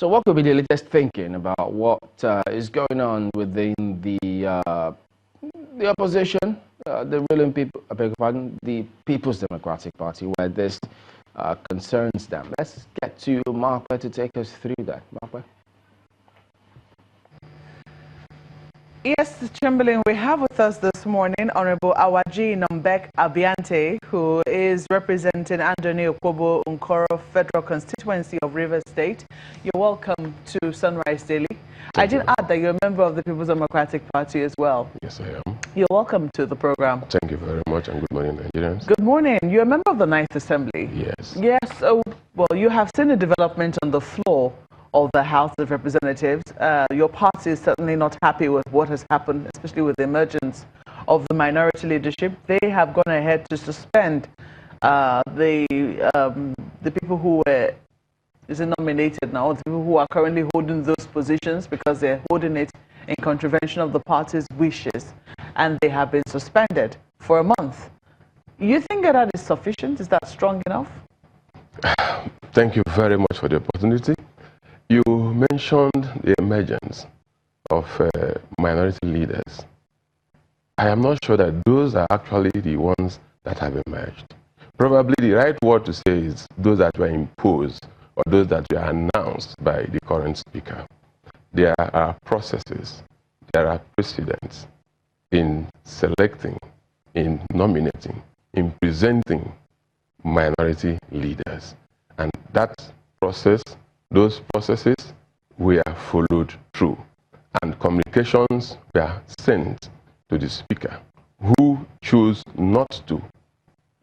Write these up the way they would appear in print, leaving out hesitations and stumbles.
So what could be the latest thinking about what is going on within the opposition, the ruling people, I beg your pardon, the People's Democratic Party, where this concerns them? Let's get to Marpa to take us through that. Marpa. Yes, Chamberlain, we have with us this morning Honorable Awaji Nombek Abiante, who is representing Andoni Okobo Nkoro Federal Constituency of Rivers State. You're welcome to Sunrise Daily. I did add that you're a member of the People's Democratic Party as well. Yes, I am. You're welcome to the program. Thank you very much, and good morning, Nigerians. Good morning. You're a member of the Ninth Assembly. Yes. Yes. So, well, you have seen a development on the floor of the House of Representatives. Your party is certainly not happy with what has happened, especially with the emergence of the minority leadership. They have gone ahead to suspend the people who were nominated now, the people who are currently holding those positions, because they're holding it in contravention of the party's wishes, and they have been suspended for a month. You think that is sufficient? Is that strong enough? Thank you very much for the opportunity. You mentioned the emergence of minority leaders. I am not sure that those are actually the ones that have emerged. Probably the right word to say is those that were imposed or those that were announced by the current speaker. There are processes, there are precedents in selecting, in nominating, in presenting minority leaders. And that process, those processes were followed through, and communications were sent to the speaker, who chose not to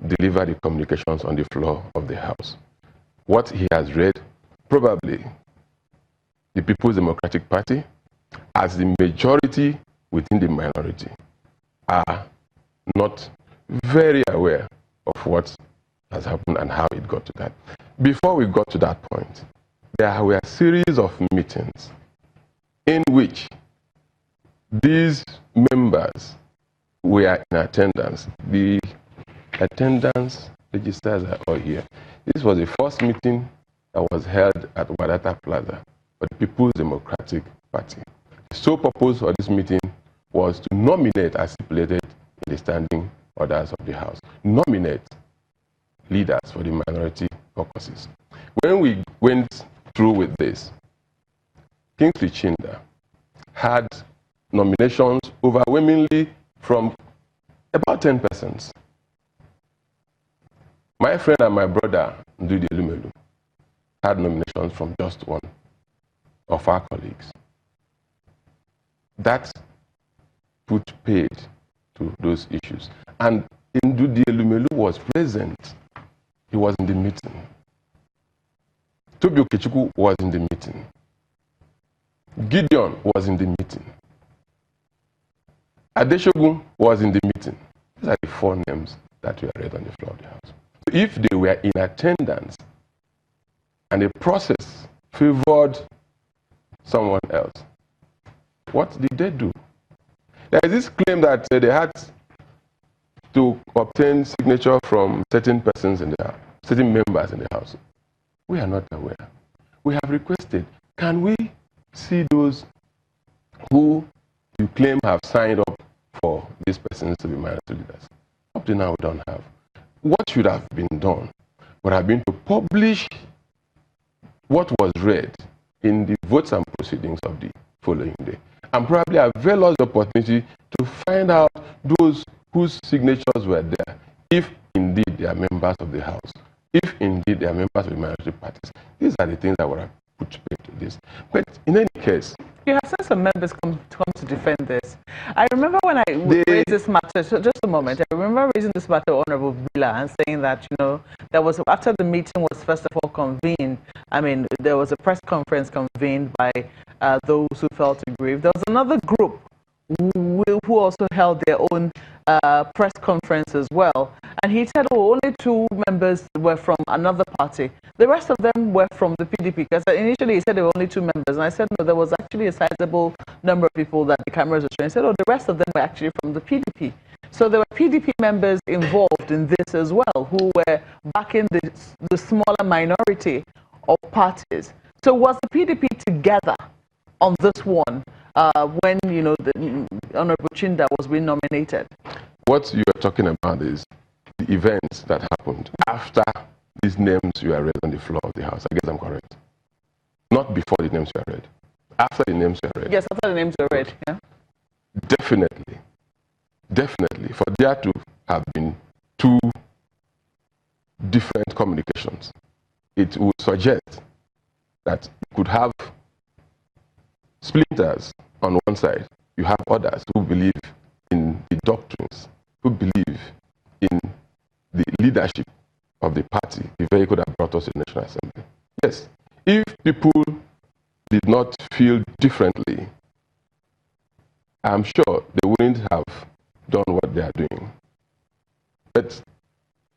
deliver the communications on the floor of the House. What he has read, probably the People's Democratic Party, as the majority within the minority, are not very aware of what has happened and how it got to that. Before we got to that point, there were a series of meetings in which these members were in attendance. The attendance registers are all here. This was the first meeting that was held at Wadata Plaza for the People's Democratic Party. The sole purpose of this meeting was to nominate, as stipulated in the standing orders of the House, nominate leaders for the minority caucuses. When we went through with this, Kingsley Chinda had nominations overwhelmingly from about 10 persons. My friend and my brother, Ndudi Elumelu, had nominations from just one of our colleagues. That put paid to those issues. And Ndudi Elumelu was present. He was in the meeting. Tobi Okechukwu was in the meeting. Gideon was in the meeting. Adeshogun was in the meeting. These are the four names that were read on the floor of the House. So if they were in attendance and the process favored someone else, what did they do? There is this claim that they had to obtain signature from certain persons in the House, certain members in the House. We are not aware. We have requested, can we see those who you claim have signed up for these persons to be minority leaders? Up to now, we don't have. What should have been done would have been to publish what was read in the votes and proceedings of the following day, and probably avail us the opportunity to find out those whose signatures were there, if indeed they are members of the House, if indeed they are members of the minority parties. These are the things that would have put paid to this. But in any case, you have seen some members come to defend this. I remember when I raised this matter, so just a moment, I remember raising this matter to Honorable Bila and saying that, you know, there was, after the meeting was first of all convened, I mean, there was a press conference convened by those who felt aggrieved. There was another group who also held their own press conference as well. And he said, oh, only 2 members were from another party. The rest of them were from the PDP. Because initially he said there were only 2 members. And I said, no, there was actually a sizable number of people that the cameras were showing. He said, oh, the rest of them were actually from the PDP. So there were PDP members involved in this as well, who were backing the smaller minority of parties. So was the PDP together on this one when, you know, the Honorable Chinda was being nominated? What you are talking about is the events that happened after these names were read on the floor of the House. I guess I'm correct. Not before the names were read. After the names were read. Yes, after the names were read, yeah. Definitely, definitely, for there to have been two different communications, it would suggest that you could have splinters on one side. You have others who believe in the doctrines, who believe in the leadership of the party, the vehicle that brought us to the National Assembly. Yes, if people did not feel differently, I'm sure they wouldn't have done what they are doing. But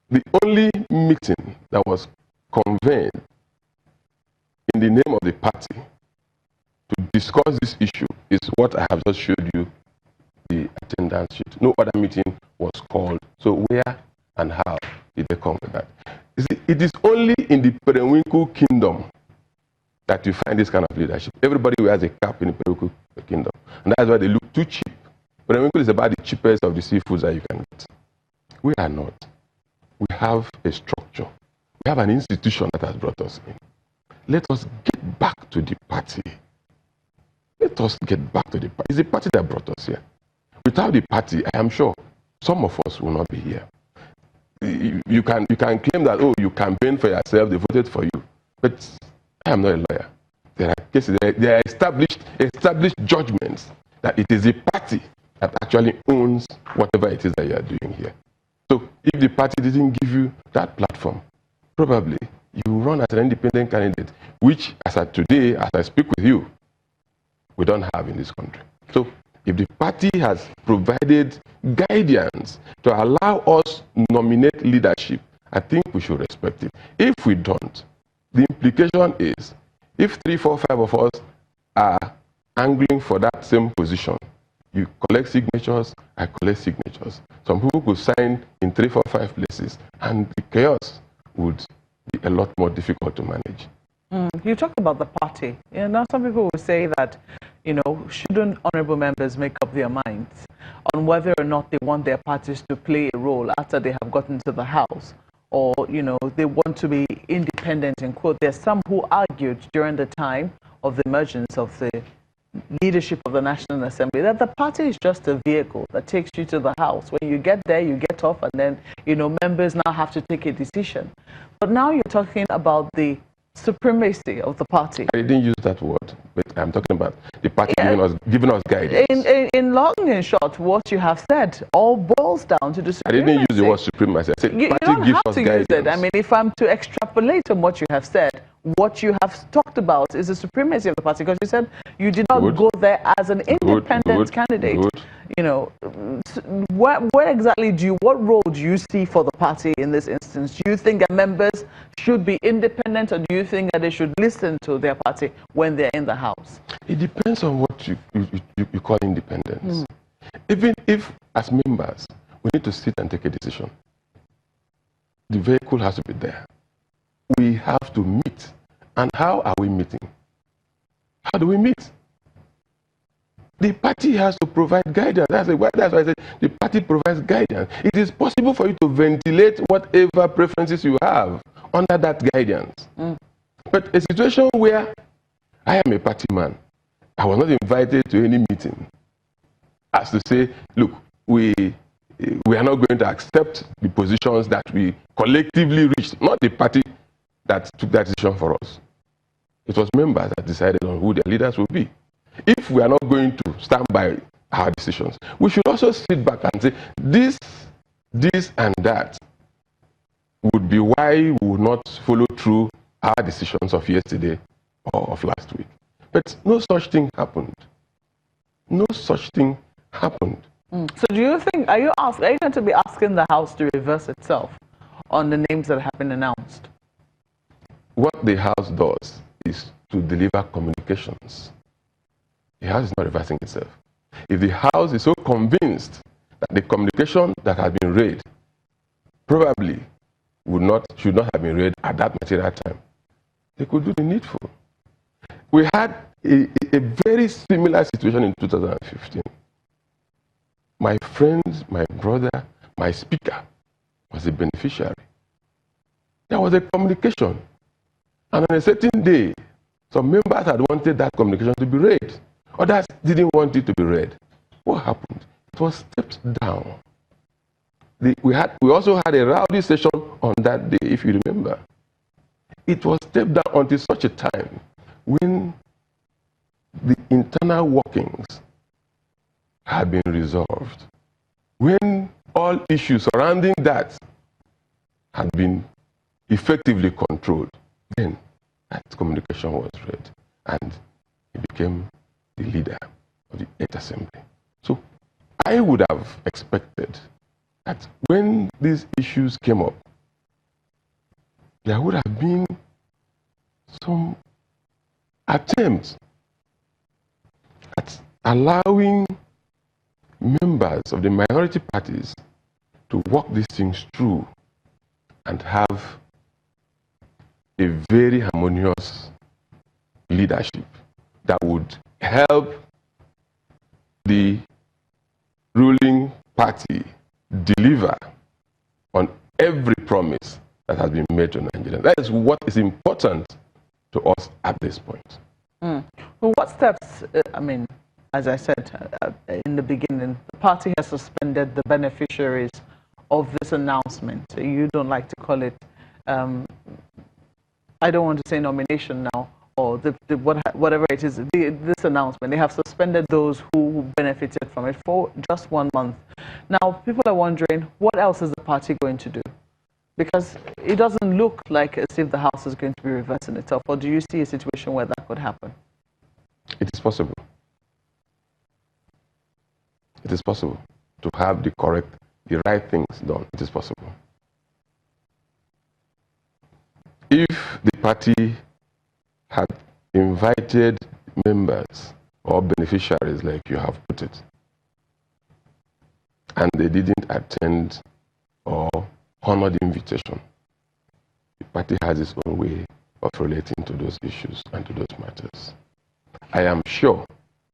the only meeting that was convened in the name of the party to discuss this issue is what I have just showed you, the attendance sheet. No other meeting was called. So where and how did they come with that? You see, it is only in the Periwinkle kingdom that you find this kind of leadership. Everybody wears a cap in the Periwinkle kingdom. And that's why they look too cheap. Periwinkle is about the cheapest of the seafoods that you can get. We are not. We have a structure. We have an institution that has brought us in. Let us get back to the party. Let us get back to the party. It's the party that brought us here. Without the party, I am sure some of us will not be here. You can claim that, oh, you campaigned for yourself, they voted for you. But I am not a lawyer. There are cases, there are established judgments that it is the party that actually owns whatever it is that you are doing here. So if the party didn't give you that platform, probably you run as an independent candidate, which as of today, as I speak with you, we don't have in this country. So if the party has provided guidance to allow us nominate leadership, I think we should respect it. If we don't, the implication is, if 3, 4, 5 of us are angling for that same position, you collect signatures, I collect signatures. Some people could sign in 3, 4, 5 places, and the chaos would be a lot more difficult to manage. You talked about the party. You know, some people will say that, you know, shouldn't honorable members make up their minds on whether or not they want their parties to play a role after they have gotten to the House, or, you know, they want to be independent, in quote. There's some who argued during the time of the emergence of the leadership of the National Assembly that the party is just a vehicle that takes you to the House. When you get there, you get off, and then, you know, members now have to take a decision. But now you're talking about the supremacy of the party. I didn't use that word, but I'm talking about the party giving us guidance. In long and short, what you have said all boils down to the supremacy. I didn't use the word supremacy. I said you party don't gives have us to guidance. use it. I mean, if I'm to extrapolate on what you have said, what you have talked about is the supremacy of the party, because you said you did not go there as an independent candidate. You know, what exactly what role do you see for the party in this instance? Do you think that members should be independent, or do you think that they should listen to their party when they're in the House? It depends on what you call independence. Even if, as members, we need to sit and take a decision, the vehicle has to be there. We have to meet. And how are we meeting? How do we meet? The party has to provide guidance. That's why I said the party provides guidance. It is possible for you to ventilate whatever preferences you have under that guidance. But a situation where I am a party man, I was not invited to any meeting, as to say, look, we are not going to accept the positions that we collectively reached, not the party that took that decision for us. It was members that decided on who their leaders would be. If we are not going to stand by our decisions, we should also sit back and say, this and that would be why we would not follow through our decisions of yesterday or of last week. But no such thing happened. No such thing happened. So do you think, are you going to be asking the House to reverse itself on the names that have been announced? What the House does is to deliver communications. The House is not reversing itself. If the House is so convinced that the communication that has been read probably should not have been read at that material time, they could do the needful. We had a very similar situation in 2015. My friends, my brother, my speaker was a beneficiary. There was a communication. And on a certain day, some members had wanted that communication to be read. Others didn't want it to be read. What happened? It was stepped down. We also had a rowdy session on that day, if you remember. It was stepped down until such a time when the internal workings had been resolved. When all issues surrounding that had been effectively controlled, then that communication was read and he became the leader of the 8th Assembly. So I would have expected that when these issues came up, there would have been some attempts at allowing members of the minority parties to work these things through and have a very harmonious leadership that would help the ruling party deliver on every promise that has been made to Nigerians. That is what is important to us at this point. Well, what steps, as I said in the beginning, the party has suspended the beneficiaries of this announcement. You don't like to call it, I don't want to say nomination now, or whatever it is, this announcement. They have suspended those who benefited from it for just 1 month. Now, people are wondering, what else is the party going to do? Because it doesn't look like as if the House is going to be reversing itself. Or do you see a situation where that could happen? It is possible. It is possible to have the right things done. It is possible. If the party had invited members or beneficiaries, like you have put it, and they didn't attend or honor the invitation, the party has its own way of relating to those issues and to those matters. I am sure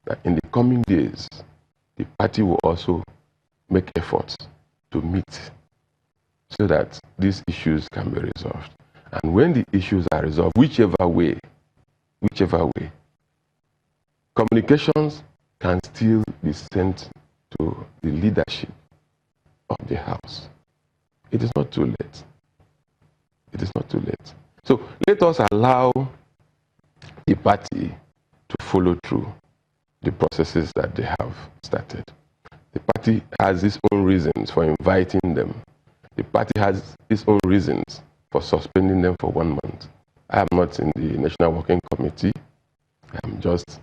that in the coming days, the party will also make efforts to meet so that these issues can be resolved. And when the issues are resolved, whichever way, communications can still be sent to the leadership of the House. It is not too late. It is not too late. So let us allow the party to follow through the processes that they have started. The party has its own reasons for inviting them. The party has its own reasons for suspending them for 1 month. I am not in the National Working Committee. I am just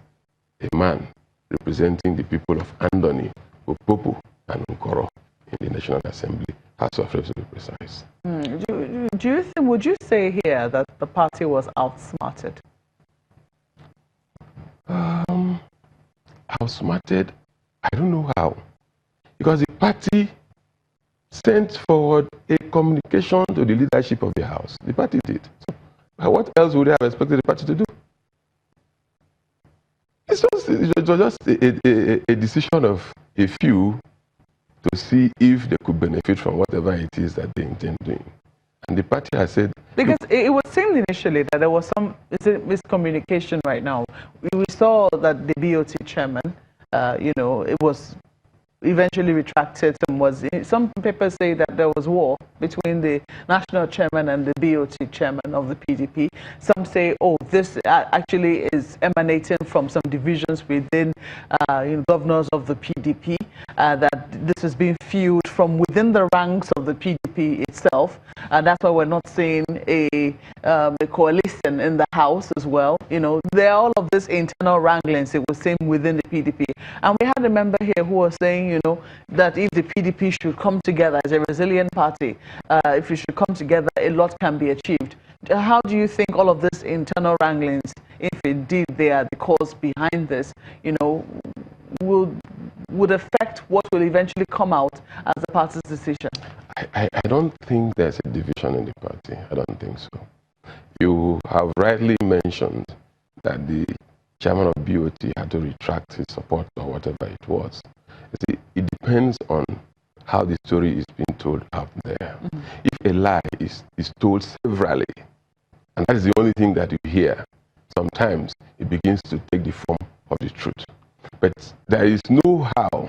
a man representing the people of Andoni, Opopo, and Nkoro in the National Assembly, House of Reps to be precise. Would you say here that the party was outsmarted? Outsmarted? I don't know how. Because the party sent forward a communication to the leadership of the House. The party did. So, what else would they have expected the party to do? It was just a decision of a few to see if they could benefit from whatever it is that they intend doing. And the party has said... Because it was seen initially that there was some miscommunication right now. We saw that the BOT chairman, it was eventually retracted. Some papers say that there was war between the national chairman and the BOT chairman of the PDP. Some say, oh, this actually is emanating from some divisions within governors of the PDP, that this is being fueled from within the ranks of the PDP itself. And that's why we're not seeing a coalition in the House as well. There are all of this internal wranglings, it was seen within the PDP. And we had a member here who was saying, that if the PDP should come together as a resilient party, if we should come together, a lot can be achieved. How do you think all of this internal wranglings, if indeed they are the cause behind this, would affect what will eventually come out as the party's decision? I don't think there's a division in the party. I don't think so. You have rightly mentioned that the chairman of BOT had to retract his support or whatever it was. You see, it depends on how the story is being told out there. If a lie is told severally, and that is the only thing that you hear, sometimes it begins to take the form of the truth. But there is no how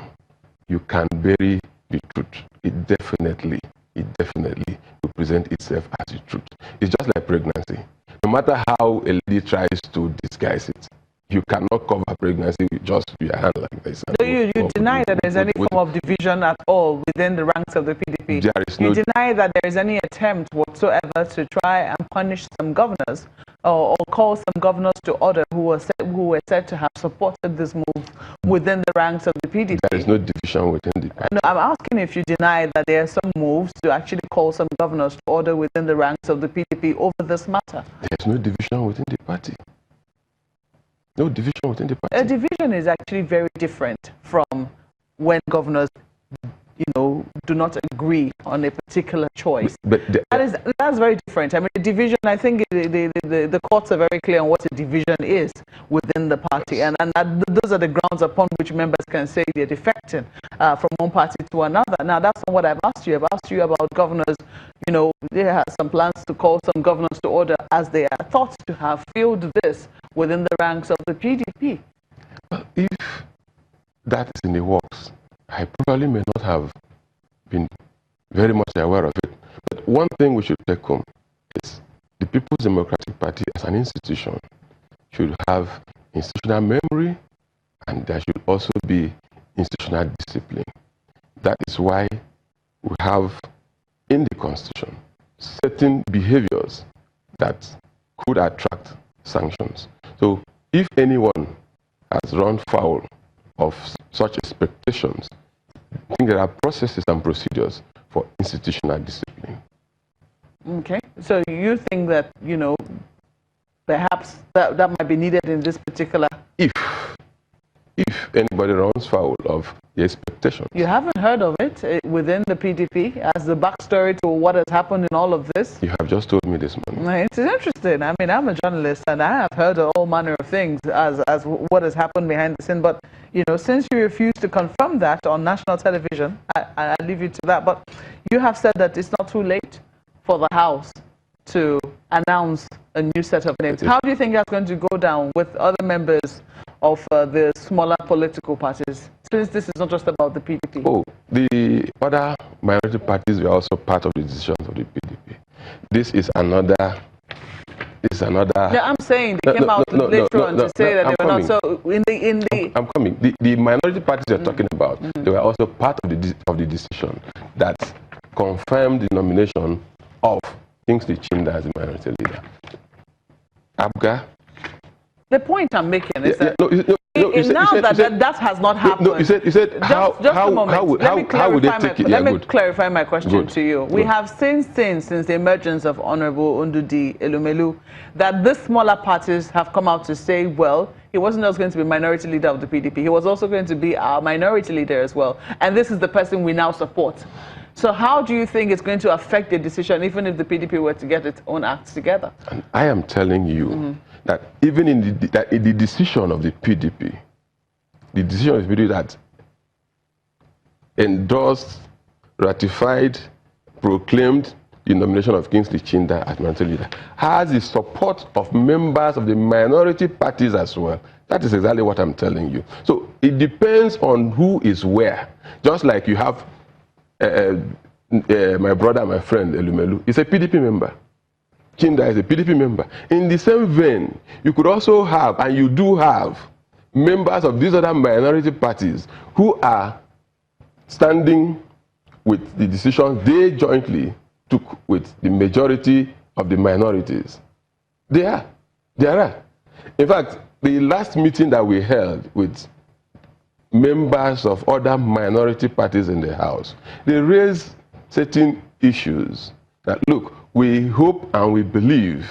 you can bury the truth. It definitely will present itself as the truth. It's just like pregnancy. No matter how a lady tries to disguise it, you cannot cover pregnancy with just your hand like this. So you deny that there's any form of division at all within the ranks of the PDP? There is no. You deny that there is any attempt whatsoever to try and punish some governors or call some governors to order who were said to have supported this move within the ranks of the PDP? There is no division within the party. No, I'm asking if you deny that there are some moves to actually call some governors to order within the ranks of the PDP over this matter. There's no division within the party. No division within the party. A division is actually very different from when governors, do not agree on a particular choice. But that's very different. I mean, a division, I think the courts are very clear on what a division is within the party, and those are the grounds upon which members can say they're defecting from one party to another. Now, that's not what I've asked you. I've asked you about governors. They have some plans to call some governors to order as they are thought to have failed this within the ranks of the PDP. Well, if that is in the works, I probably may not have been very much aware of it. But one thing we should take home is the People's Democratic Party as an institution should have institutional memory, and there should also be institutional discipline. That is why we have in the Constitution certain behaviors that could attract sanctions. So if anyone has run foul of such expectations, I think there are processes and procedures for institutional discipline. Okay, so you think that, perhaps that might be needed in this particular... If anybody runs foul of the expectations. You haven't heard of it within the PDP as the backstory to what has happened in all of this? You have just told me this morning. It's interesting. I mean, I'm a journalist and I have heard of all manner of things as what has happened behind the scene. But, since you refuse to confirm that on national television, I leave you to that. But you have said that it's not too late for the House to announce a new set of names. How do you think that's going to go down with other members of the smaller political parties, since this is not just about the PDP? Oh, the other minority parties were also part of the decisions of the PDP. This is another... Yeah, I'm saying they came out later on to say that they were not. So I'm coming. The minority parties you're talking about, they were also part of the decision that confirmed the nomination of Kingsley Chinda as the minority leader. Abga. The point I'm making is that that has not happened. No, you said just a moment. Let me clarify my question to you. We have since the emergence of Honorable Ndudi Elumelu that the smaller parties have come out to say, well, he wasn't just going to be minority leader of the PDP, he was also going to be our minority leader as well. And this is the person we now support. So how do you think it's going to affect the decision, even if the PDP were to get its own acts together? And I am telling you that even in the decision of the PDP, the decision of the PDP that endorsed, ratified, proclaimed the nomination of Kingsley Chinda as minority leader, has the support of members of the minority parties as well. That is exactly what I'm telling you. So it depends on who is where. Just like you have my brother, my friend, Elumelu, is a PDP member. Chinda is a PDP member. In the same vein, you could also have, and you do have, members of these other minority parties who are standing with the decisions they jointly took with the majority of the minorities. There are. In fact, the last meeting that we held with members of other minority parties in the House, they raised certain issues that, look, we hope and we believe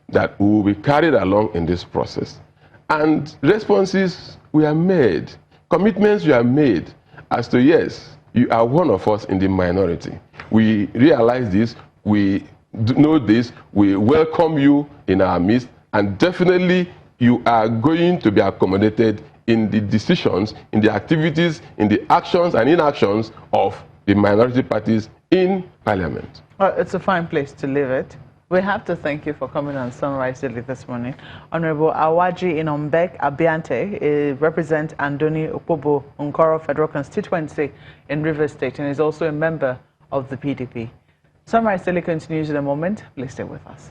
that we will be carried along in this process. And responses were made, commitments were made as to, yes, you are one of us in the minority. We realize this, we know this, we welcome you in our midst, and definitely you are going to be accommodated in the decisions, in the activities, in the actions and inactions of the minority parties in Parliament. It's a fine place to leave it. We have to thank you for coming on Sunrise Daily this morning. Honorable Awaji Inombek Abiante represents Andoni Okpobo Nkoro Federal Constituency in Rivers State and is also a member of the PDP. Sunrise Daily continues in a moment. Please stay with us.